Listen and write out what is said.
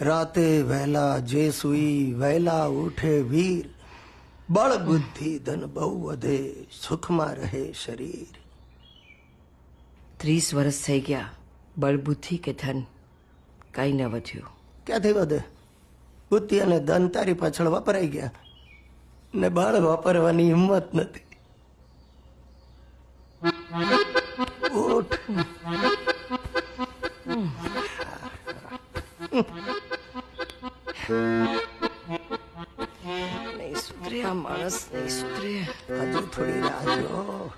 રાતે વહેલા જે સુઈ વહેલા ઉઠે વીર, બળ બુદ્ધિ ધન બહુ વધે, સુખમાં રહે શરીર. 30 વર્ષ થઈ ગયા, બળબુદ્ધિ કે ધન કઈ ન વધ્યું. ક્યાંથી વધે? બુદ્ધિ અને ધન તારી પાછળ વપરાઈ ગયા ને બળ વાપરવાની હિંમત નથી. ઉઠ. નહીં સુધરે આ માણસ, નહીં સુધરે. હજુ થોડી રાહ જો.